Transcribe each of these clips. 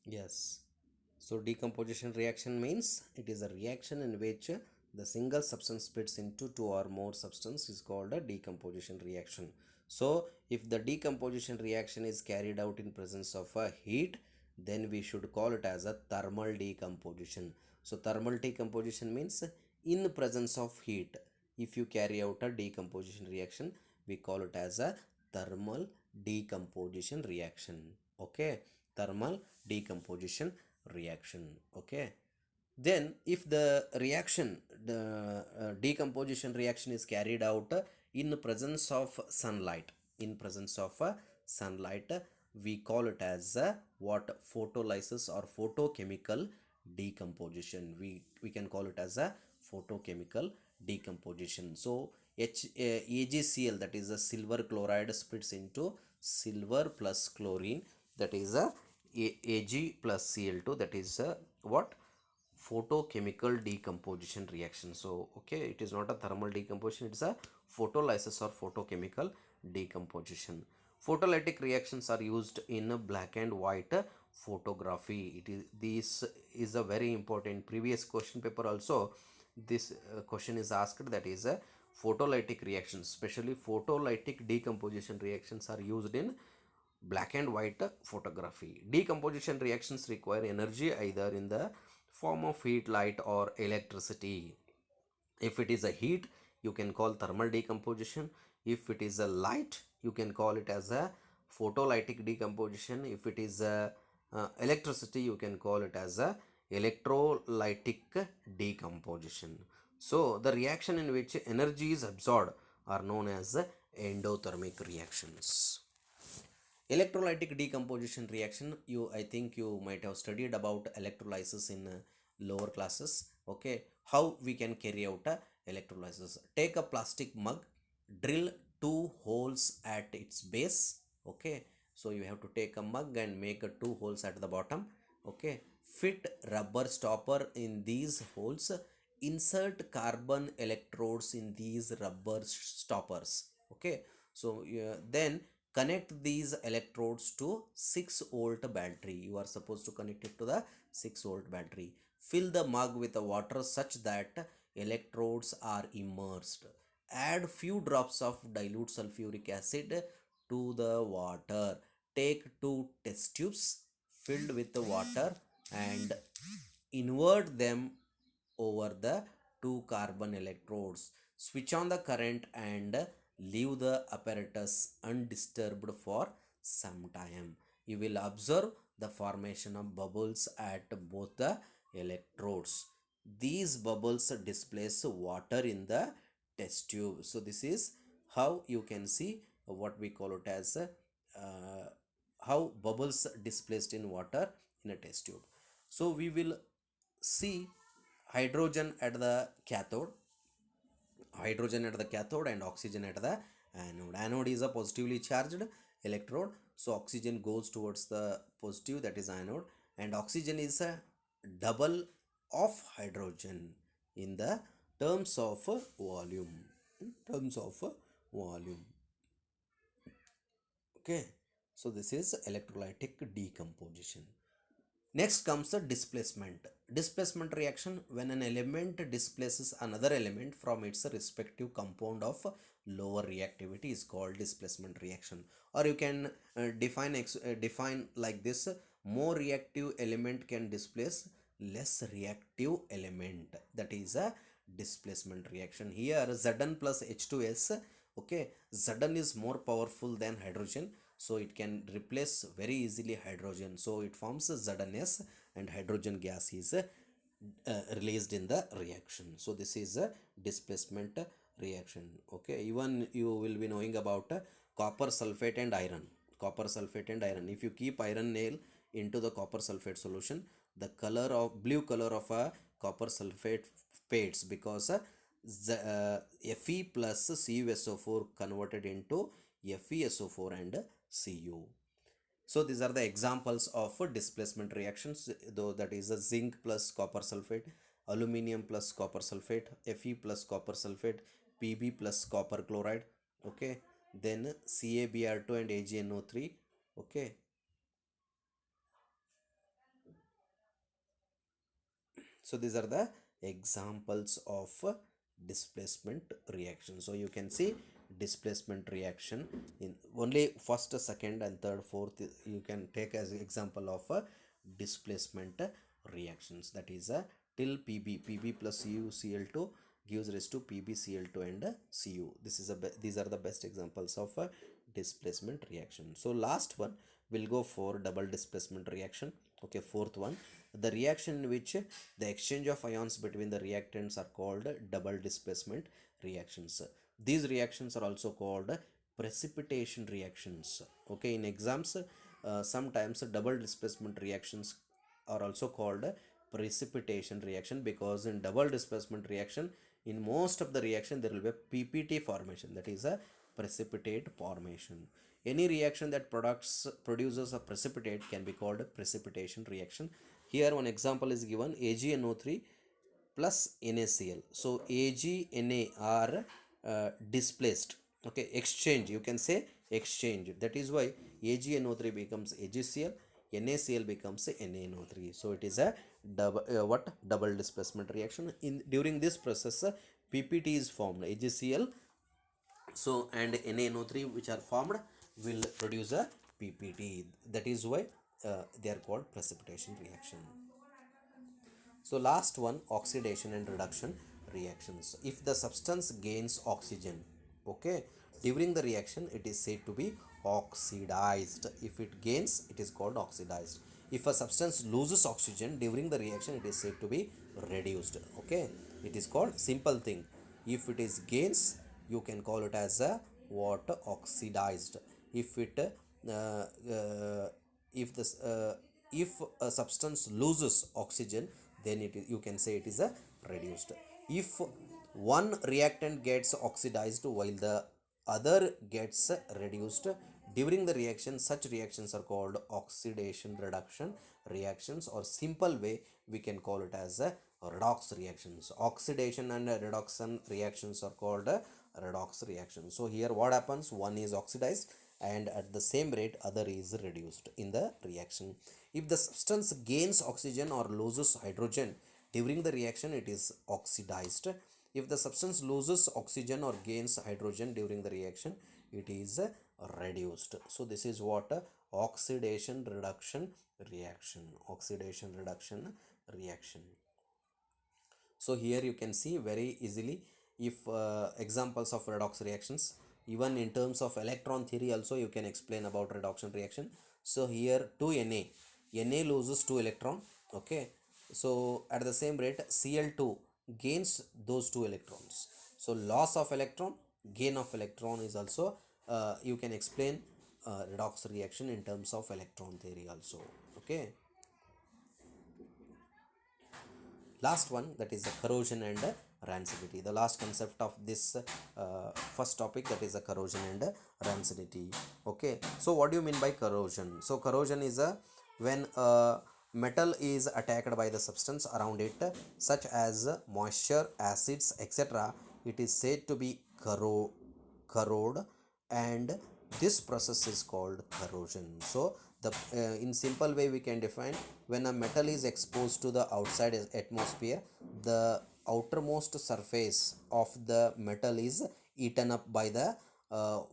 Yes. So decomposition reaction means it is a reaction in which the single substance splits into two or more substance is called a decomposition reaction. So if the decomposition reaction is carried out in presence of a heat, then we should call it as a thermal decomposition. So thermal decomposition means in presence of heat. If you carry out a decomposition reaction, we call it as a thermal decomposition reaction. Okay, thermal decomposition reaction. Okay, then if the reaction, the decomposition reaction is carried out in presence of sunlight, in presence of sunlight, we call it as what, photolysis or photochemical decomposition. We can call it as a photochemical decomposition. So AgCl, that is a silver chloride, splits into silver plus chlorine, that is Ag plus Cl2, that is what, photochemical decomposition reaction. So okay, it is not a thermal decomposition, it's a photolysis or photochemical decomposition. Photolytic reactions are used in black and white photography. This is a very important previous question paper also. This question is asked, that is a photolytic reactions, especially photolytic decomposition reactions are used in black and white photography. Decomposition reactions require energy either in the form of heat, light, or electricity. If it is a heat, you can call thermal decomposition. If it is a light, you can call it as a photolytic decomposition. If it is a electricity, you can call it as a electrolytic decomposition. So the reaction in which energy is absorbed are known as endothermic reactions. Electrolytic decomposition reaction, you, I think you might have studied about electrolysis in lower classes. Okay, how we can carry out a electrolysis? Take a plastic mug, drill two holes at its base. Okay, so you have to take a mug and make two holes at the bottom. Okay, fit rubber stopper in these holes, insert carbon electrodes in these rubber stoppers. Okay, so then connect these electrodes to 6-volt battery. You are supposed to connect it to the 6-volt battery. Fill the mug with the water such that electrodes are immersed. Add few drops of dilute sulfuric acid to the water. Take two test tubes filled with the water and invert them over the two carbon electrodes. Switch on the current and leave the apparatus undisturbed for some time. You will observe the formation of bubbles at both the electrodes. These bubbles displace water in the test tube. So this is how you can see what we call it as how bubbles displaced in water in a test tube. So we will see hydrogen at the cathode, hydrogen at the cathode and oxygen at the anode. Anode is a positively charged electrode, so oxygen goes towards the positive, that is anode, and oxygen is a double of hydrogen in the terms of volume, in terms of volume. Okay, so this is electrolytic decomposition. Next comes the displacement. Displacement reaction, when an element displaces another element from its respective compound of lower reactivity, is called displacement reaction. Or you can define like this: more reactive element can displace less reactive element. That is a displacement reaction. Here Zn plus H2S. Okay, Zn is more powerful than hydrogen, so it can replace very easily hydrogen, so it forms ZnS and hydrogen gas is released in the reaction. So this is a displacement reaction. Okay, even you will be knowing about copper sulfate and iron. Copper sulfate and iron, if you keep iron nail into the copper sulfate solution, the color of blue color of a copper sulfate fades because Fe plus CuSO4 converted into FeSO4 and Cu. So these are the examples of displacement reactions, though, that is a zinc plus copper sulfate, aluminum plus copper sulfate, Fe plus copper sulfate, Pb plus copper chloride. Okay, then CaBr2 and AgNO3. Okay, So these are the examples of displacement reaction. So you can see displacement reaction in only first, second and third, fourth you can take as example of displacement reactions. That is till Pb plus UCl2 gives rise to PbCl2 and Cu. This is these are the best examples of displacement reaction. So last one we'll go for double displacement reaction. Okay, fourth one, the reaction in which the exchange of ions between the reactants are called double displacement reactions. These reactions are also called precipitation reactions. Okay, in exams sometimes double displacement reactions are also called precipitation reaction, because in double displacement reaction in most of the reaction there will be a PPT formation, that is a precipitate formation. Any reaction that produces a precipitate can be called a precipitation reaction. Here one example is given, AgNO3 plus NaCl. So AgNa are displaced. Okay, exchange, you can say exchange. That is why AgNO3 becomes AgCl, NaCl becomes NaNO3. So it is a double displacement reaction. In during this process, PPT is formed, AgCl so and NaNO3 which are formed will produce a PPT. That is why they are called precipitation reaction. So last one, oxidation and reduction reactions. If the substance gains oxygen, okay, during the reaction it is said to be oxidized. If it gains, it is called oxidized. If a substance loses oxygen during the reaction, it is said to be reduced. Okay, it is called simple thing. If it is gains, you can call it as a what, oxidized. If it if this if a substance loses oxygen, then you can say it is a reduced. If one reactant gets oxidized while the other gets reduced during the reaction, such reactions are called oxidation reduction reactions, or simple way we can call it as a redox reactions. Oxidation and reduction reactions are called redox reactions. So here what happens, one is oxidized and at the same rate other is reduced in the reaction. If the substance gains oxygen or loses hydrogen during the reaction, it is oxidized. If the substance loses oxygen or gains hydrogen during the reaction, it is reduced. So this is what oxidation reduction reaction. Oxidation reduction reaction. So here you can see very easily if examples of redox reactions. Even in terms of electron theory also you can explain about reduction reaction. So here 2Na, Na loses 2 electron. Okay, so at the same rate Cl2 gains those 2 electrons. So loss of electron, gain of electron is also you can explain redox reaction in terms of electron theory also. Okay, last one, that is the corrosion and rancidity. The last concept of this first topic, that is the corrosion and rancidity. Okay, so what do you mean by corrosion? So corrosion is a when a metal is attacked by the substance around it, such as moisture, acids, etc. It is said to be corrode, and this process is called corrosion. So the in simple way we can define, when a metal is exposed to the outside atmosphere, the outermost surface of the metal is eaten up by the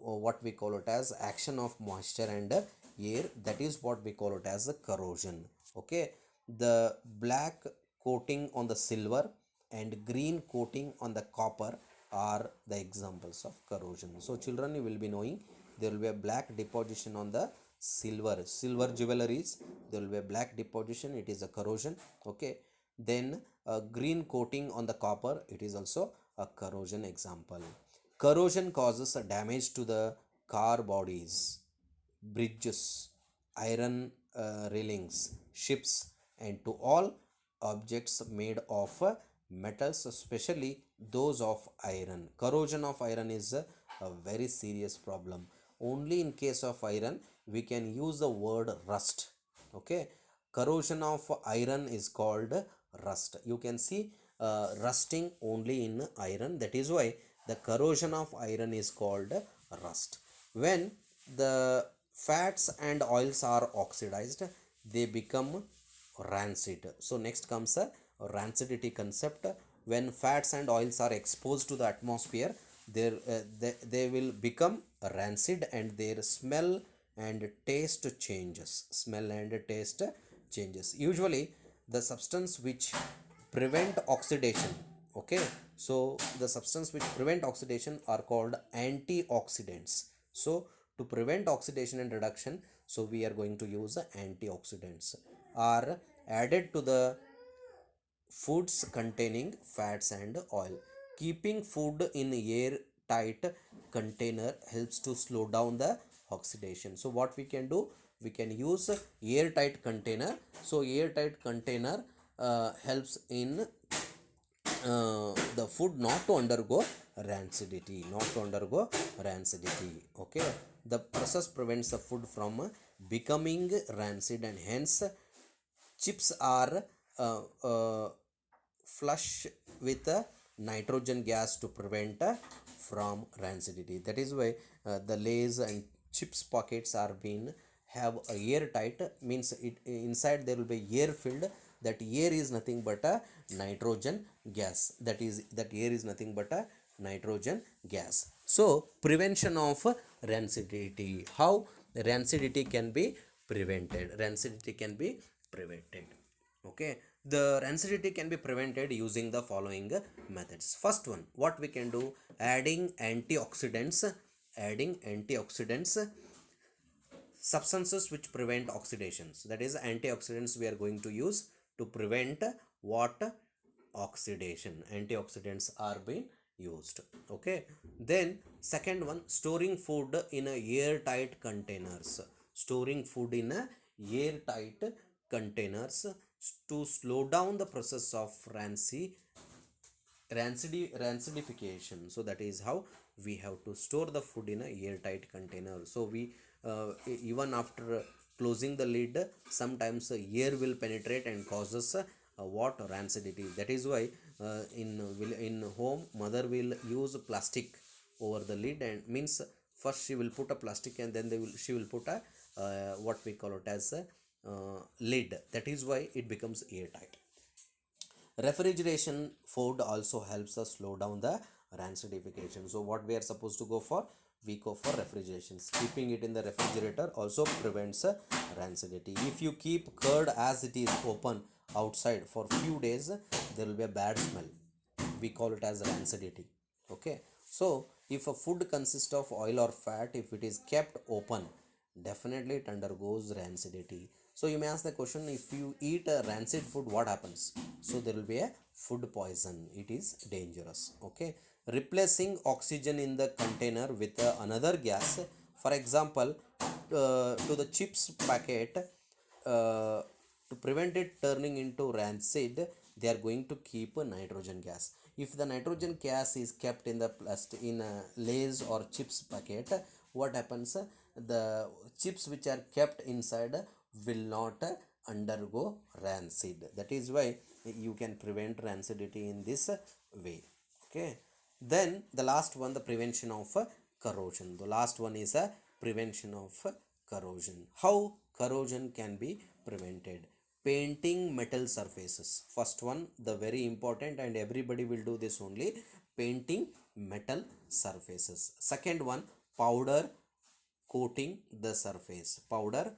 what we call it as action of moisture and air. That is what we call it as a corrosion. Okay, the black coating on the silver and green coating on the copper are the examples of corrosion. So children, you will be knowing there will be a black deposition on the silver jewelries, there will be a black deposition, it is a corrosion. Okay, then a green coating on the copper, it is also a corrosion example. Corrosion causes a damage to the car bodies, bridges, iron railings, ships, and to all objects made of metals, especially those of iron. Corrosion of iron is a very serious problem. Only in case of iron we can use the word rust. Okay, corrosion of iron is called rust. You can see rusting only in iron. That is why the corrosion of iron is called rust. When the fats and oils are oxidized, they become rancid. So next comes a rancidity concept. When fats and oils are exposed to the atmosphere, they will become rancid and their smell and taste changes. Smell and taste changes. Usually, the substance which prevent oxidation, okay, so the substance which prevent oxidation are called antioxidants. So to prevent oxidation and reduction, so we are going to use antioxidants are added to the foods containing fats and oil. Keeping food in air-tight container helps to slow down the oxidation. So what we can do, we can use airtight container. So airtight container helps in the food not to undergo rancidity, okay. The process prevents the food from becoming rancid, and hence chips are flush with nitrogen gas to prevent from rancidity. That is why the Lays and chips pockets are being have a airtight, means it inside there will be air filled. That air is nothing but a nitrogen gas. That air is nothing but a nitrogen gas. So prevention of rancidity. How rancidity can be prevented? Rancidity can be prevented. Okay, the rancidity can be prevented using the following methods. First one, what we can do, adding antioxidants, substances which prevent oxidations. That is, antioxidants we are going to use to prevent what? Oxidation. Antioxidants are being used. Okay, then second one, storing food in a airtight containers. Storing food in a airtight containers to slow down the process of rancidification. So that is how we have to store the food in a airtight container. So we even after closing the lid, sometimes air will penetrate and causes what? Rancidity. That is why in home mother will use plastic over the lid, and means first she will put a plastic and then she will put a what we call it as a lid. That is why it becomes airtight. Refrigeration food also helps us slow down the rancidification. So what we are supposed to go for? We go for refrigeration. Keeping it in the refrigerator also prevents rancidity. If you keep curd as it is open outside for few days, there will be a bad smell. We call it as rancidity. Okay, so if a food consists of oil or fat, if it is kept open, definitely it undergoes rancidity. So you may ask the question, if you eat a rancid food, what happens? So there will be a food poison. It is dangerous. Okay, replacing oxygen in the container with another gas. For example, to the chips packet, to prevent it turning into rancid, they are going to keep a nitrogen gas. If the nitrogen gas is kept in the plastic, in a Lays or chips packet, what happens? The chips which are kept inside will not undergo rancid. That is why you can prevent rancidity in this way. Okay, then the last one, the prevention of corrosion. The last one is a prevention of corrosion. How corrosion can be prevented? Painting metal surfaces. First one, the very important, and everybody will do this only, painting metal surfaces. Second one, powder coating the surface. Powder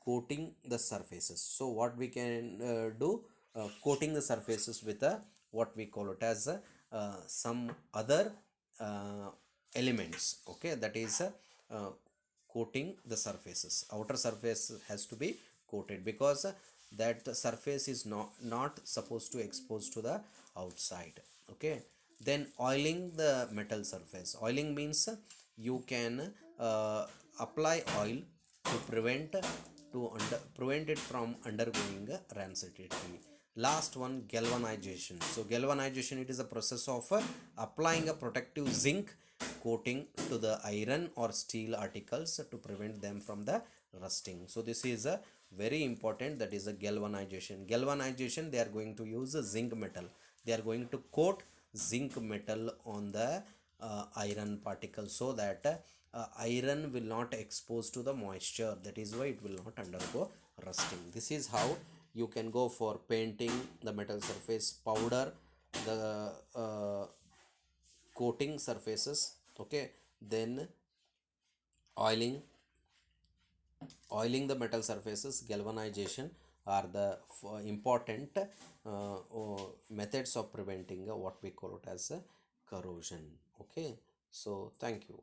coating the surfaces. So what we can do, coating the surfaces with a what we call it as some other uh, elements. Okay, that is coating the surfaces. Outer surface has to be coated because that surface is not supposed to expose to the outside. Okay, then oiling the metal surface. Oiling means you can apply oil to prevent it from undergoing rancidity. Last one, galvanization. So galvanization, it is a process of applying a protective zinc coating to the iron or steel articles to prevent them from the rusting. So this is a very important, that is a galvanization. Galvanization, they are going to use a zinc metal. They are going to coat zinc metal on the iron particles, so that iron will not expose to the moisture. That is why it will not undergo rusting. This is how you can go for painting the metal surface, powder the coating surfaces, okay, then oiling the metal surfaces, galvanization are the important methods of preventing what we call it as corrosion. Okay, so thank you.